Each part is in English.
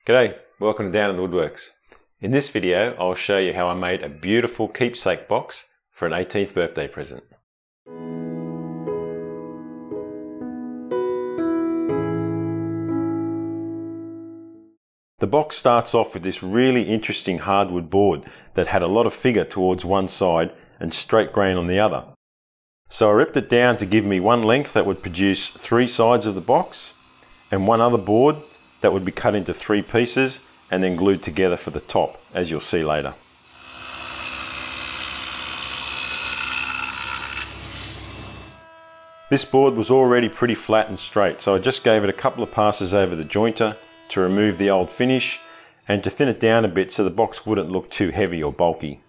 G'day, welcome to Down in the Woodworks. In this video I'll show you how I made a beautiful keepsake box for an 18th birthday present. The box starts off with this really interesting hardwood board that had a lot of figure towards one side and straight grain on the other. So I ripped it down to give me one length that would produce three sides of the box and one other board that would be cut into three pieces and then glued together for the top, as you'll see later. This board was already pretty flat and straight, so I just gave it a couple of passes over the jointer to remove the old finish and to thin it down a bit so the box wouldn't look too heavy or bulky.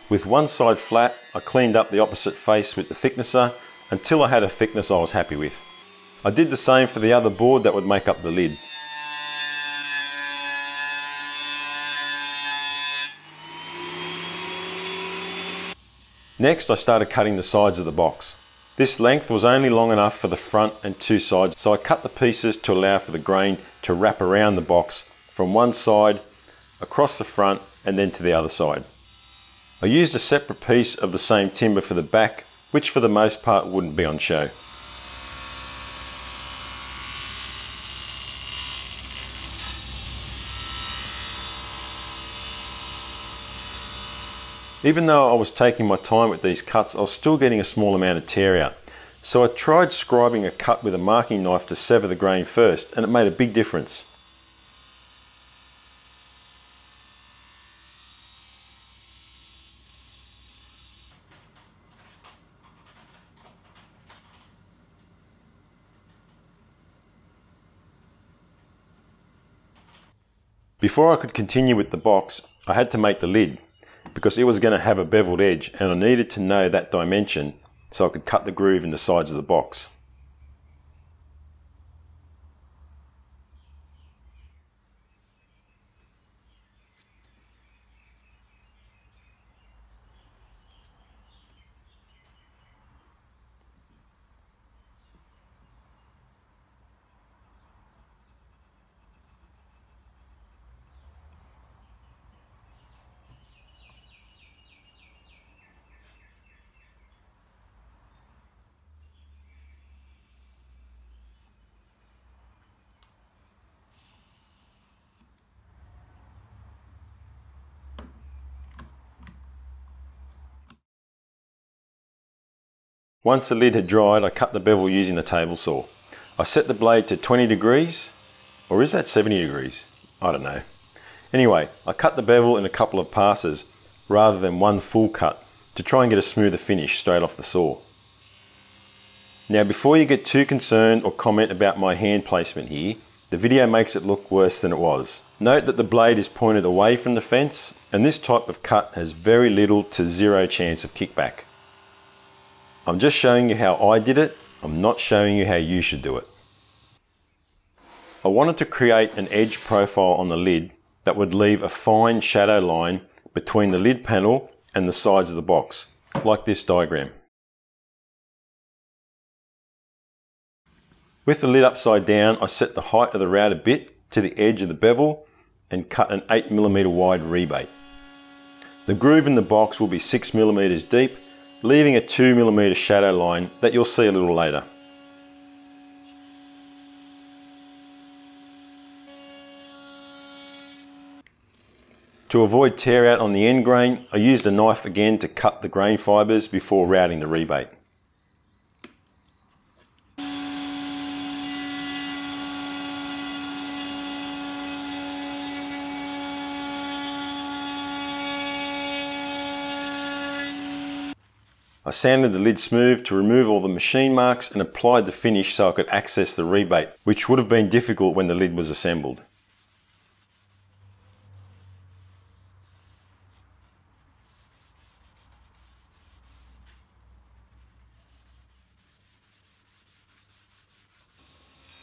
With one side flat, I cleaned up the opposite face with the thicknesser until I had a thickness I was happy with. I did the same for the other board that would make up the lid. Next I started cutting the sides of the box. This length was only long enough for the front and two sides, so I cut the pieces to allow for the grain to wrap around the box from one side, across the front and then to the other side. I used a separate piece of the same timber for the back, which for the most part wouldn't be on show. Even though I was taking my time with these cuts, I was still getting a small amount of tear out. So I tried scribing a cut with a marking knife to sever the grain first, and it made a big difference. Before I could continue with the box, I had to make the lid, because it was going to have a beveled edge and I needed to know that dimension so I could cut the groove in the sides of the box. Once the lid had dried, I cut the bevel using the table saw. I set the blade to 20 degrees, or is that 70 degrees? I don't know. Anyway, I cut the bevel in a couple of passes rather than one full cut to try and get a smoother finish straight off the saw. Now before you get too concerned or comment about my hand placement here, the video makes it look worse than it was. Note that the blade is pointed away from the fence and this type of cut has very little to zero chance of kickback. I'm just showing you how I did it, I'm not showing you how you should do it. I wanted to create an edge profile on the lid that would leave a fine shadow line between the lid panel and the sides of the box, like this diagram. With the lid upside down, I set the height of the router bit to the edge of the bevel and cut an 8mm wide rebate. The groove in the box will be 6mm deep, leaving a 2mm shadow line that you'll see a little later. To avoid tear out on the end grain, I used a knife again to cut the grain fibres before routing the rebate. I sanded the lid smooth to remove all the machine marks and applied the finish so I could access the rebate, which would have been difficult when the lid was assembled.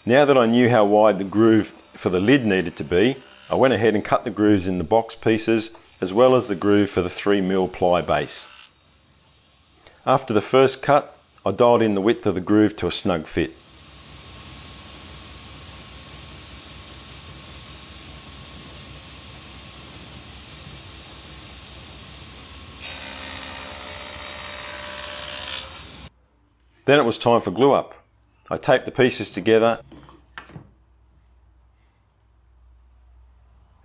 Now that I knew how wide the groove for the lid needed to be, I went ahead and cut the grooves in the box pieces as well as the groove for the 3mm ply base. After the first cut, I dialed in the width of the groove to a snug fit. Then it was time for glue up. I taped the pieces together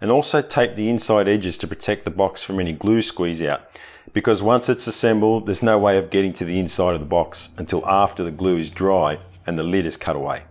and also taped the inside edges to protect the box from any glue squeeze out, because once it's assembled there's no way of getting to the inside of the box until after the glue is dry and the lid is cut away.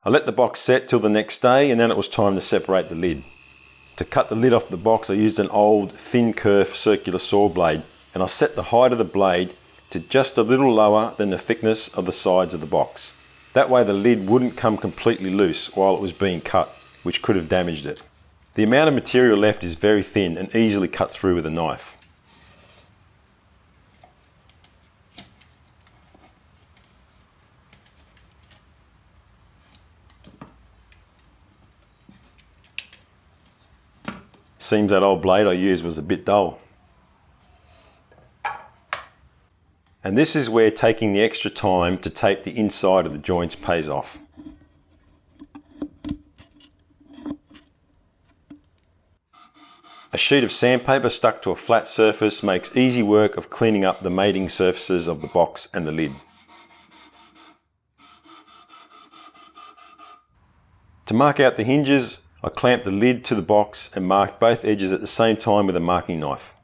I let the box set till the next day, and then it was time to separate the lid. To cut the lid off the box, I used an old thin kerf circular saw blade, and I set the height of the blade to just a little lower than the thickness of the sides of the box. That way the lid wouldn't come completely loose while it was being cut, which could have damaged it. The amount of material left is very thin and easily cut through with a knife. Seems that old blade I used was a bit dull. And this is where taking the extra time to tape the inside of the joints pays off. A sheet of sandpaper stuck to a flat surface makes easy work of cleaning up the mating surfaces of the box and the lid. To mark out the hinges, I clamped the lid to the box and marked both edges at the same time with a marking knife.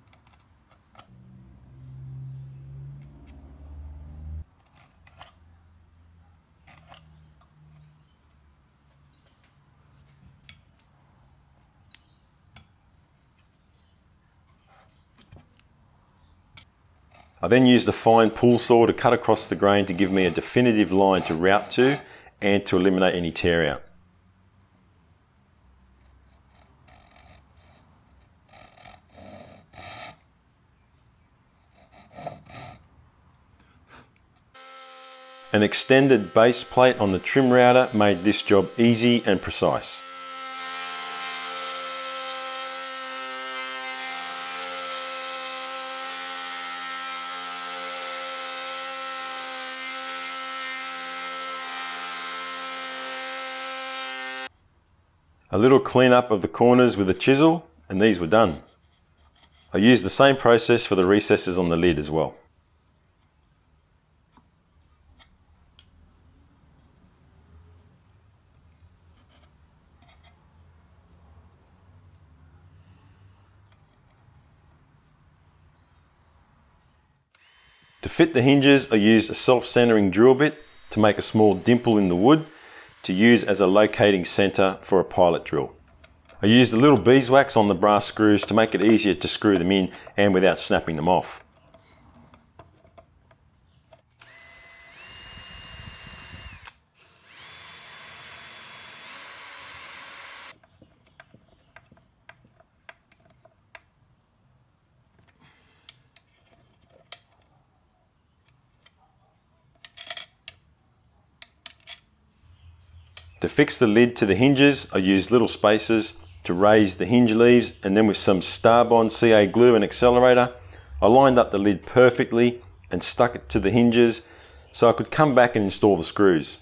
I then used a fine pull saw to cut across the grain to give me a definitive line to route to and to eliminate any tear out. An extended base plate on the trim router made this job easy and precise. A little cleanup of the corners with a chisel and these were done. I used the same process for the recesses on the lid as well. To fit the hinges, I used a self-centering drill bit to make a small dimple in the wood to use as a locating center for a pilot drill. I used a little beeswax on the brass screws to make it easier to screw them in and without snapping them off. To fix the lid to the hinges, I used little spacers to raise the hinge leaves, and then with some Starbond CA glue and accelerator, I lined up the lid perfectly and stuck it to the hinges so I could come back and install the screws.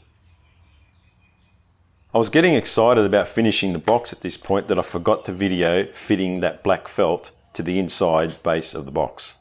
I was getting excited about finishing the box at this point that I forgot to video fitting that black felt to the inside base of the box.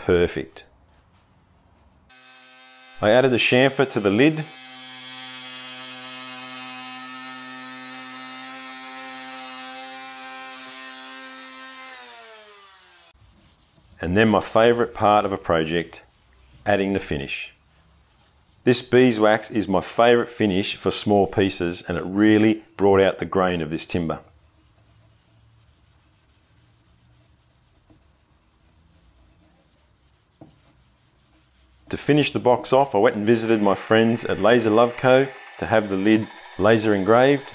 perfect. I added the chamfer to the lid. And then my favourite part of a project, adding the finish. This beeswax is my favourite finish for small pieces, and it really brought out the grain of this timber. To finish the box off, I went and visited my friends at Laser Love Co. to have the lid laser engraved.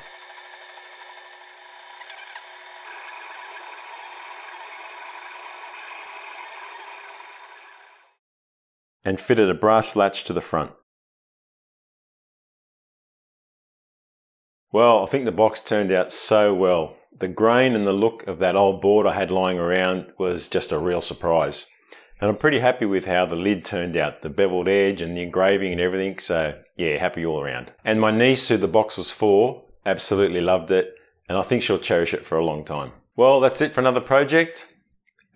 And fitted a brass latch to the front. Well, I think the box turned out so well. The grain and the look of that old board I had lying around was just a real surprise. And I'm pretty happy with how the lid turned out, the beveled edge and the engraving and everything, so yeah, happy all around. And my niece, who the box was for, absolutely loved it, and I think she'll cherish it for a long time. Well, that's it for another project.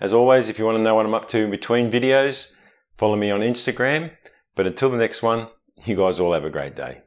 As always, if you want to know what I'm up to in between videos, follow me on Instagram. But until the next one, you guys all have a great day.